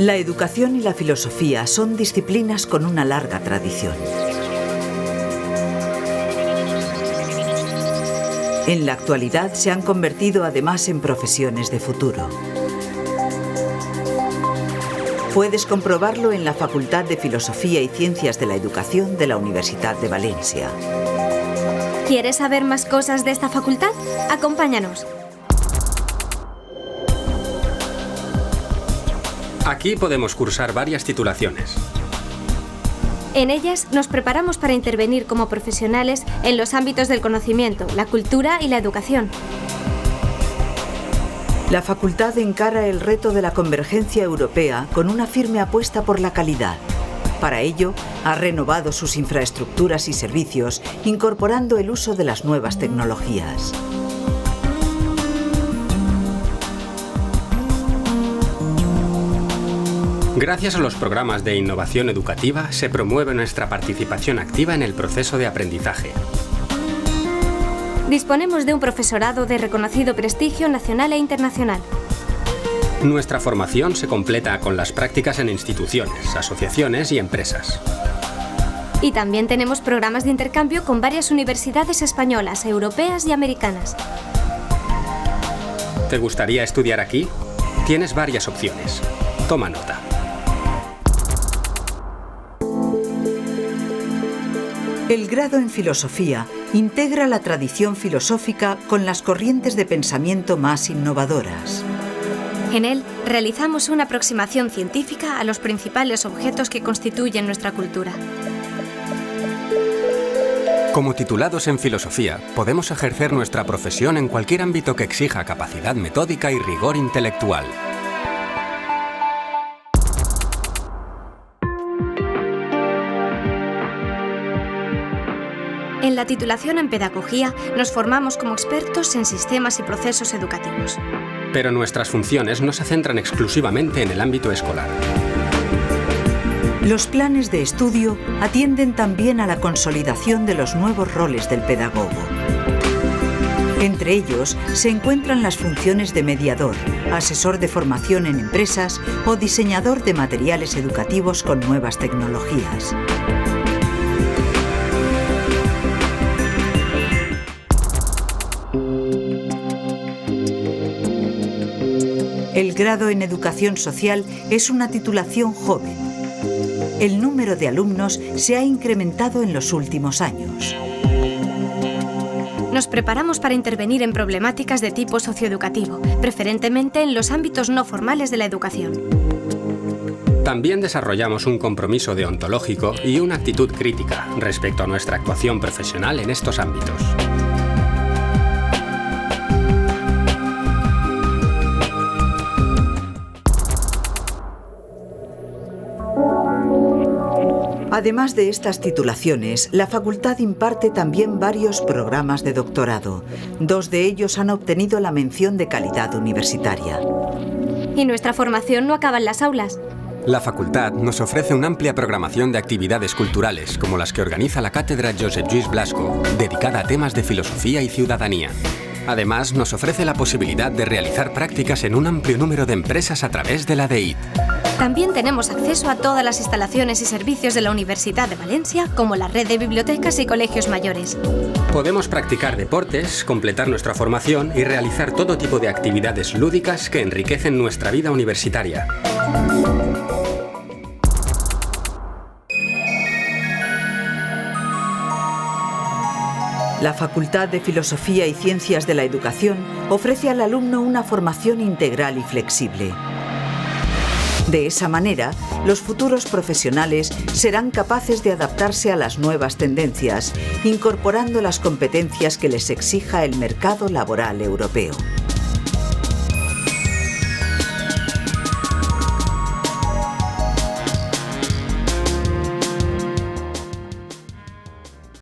La educación y la filosofía son disciplinas con una larga tradición. En la actualidad se han convertido además en profesiones de futuro. Puedes comprobarlo en la Facultad de Filosofía y Ciencias de la Educación de la Universidad de Valencia. ¿Quieres saber más cosas de esta facultad? Acompáñanos. Aquí podemos cursar varias titulaciones. En ellas nos preparamos para intervenir como profesionales en los ámbitos del conocimiento, la cultura y la educación. La facultad encara el reto de la convergencia europea con una firme apuesta por la calidad. Para ello, ha renovado sus infraestructuras y servicios, incorporando el uso de las nuevas tecnologías. Gracias a los programas de innovación educativa, se promueve nuestra participación activa en el proceso de aprendizaje. Disponemos de un profesorado de reconocido prestigio nacional e internacional. Nuestra formación se completa con las prácticas en instituciones, asociaciones y empresas. Y también tenemos programas de intercambio con varias universidades españolas, europeas y americanas. ¿Te gustaría estudiar aquí? Tienes varias opciones. Toma nota. El grado en filosofía integra la tradición filosófica con las corrientes de pensamiento más innovadoras. En él realizamos una aproximación científica a los principales objetos que constituyen nuestra cultura. Como titulados en filosofía, podemos ejercer nuestra profesión en cualquier ámbito que exija capacidad metódica y rigor intelectual. En la titulación en Pedagogía nos formamos como expertos en sistemas y procesos educativos. Pero nuestras funciones no se centran exclusivamente en el ámbito escolar. Los planes de estudio atienden también a la consolidación de los nuevos roles del pedagogo. Entre ellos se encuentran las funciones de mediador, asesor de formación en empresas o diseñador de materiales educativos con nuevas tecnologías. El grado en Educación Social es una titulación joven. El número de alumnos se ha incrementado en los últimos años. Nos preparamos para intervenir en problemáticas de tipo socioeducativo, preferentemente en los ámbitos no formales de la educación. También desarrollamos un compromiso deontológico y una actitud crítica respecto a nuestra actuación profesional en estos ámbitos. Además de estas titulaciones, la facultad imparte también varios programas de doctorado. 2 de ellos han obtenido la mención de calidad universitaria. Y nuestra formación no acaba en las aulas. La facultad nos ofrece una amplia programación de actividades culturales, como las que organiza la Cátedra Josep Lluís Blasco, dedicada a temas de filosofía y ciudadanía. Además, nos ofrece la posibilidad de realizar prácticas en un amplio número de empresas a través de la DEIT. También tenemos acceso a todas las instalaciones y servicios de la Universidad de Valencia, como la red de bibliotecas y colegios mayores. Podemos practicar deportes, completar nuestra formación y realizar todo tipo de actividades lúdicas que enriquecen nuestra vida universitaria. La Facultad de Filosofía y Ciencias de la Educación ofrece al alumno una formación integral y flexible. De esa manera, los futuros profesionales serán capaces de adaptarse a las nuevas tendencias, incorporando las competencias que les exija el mercado laboral europeo.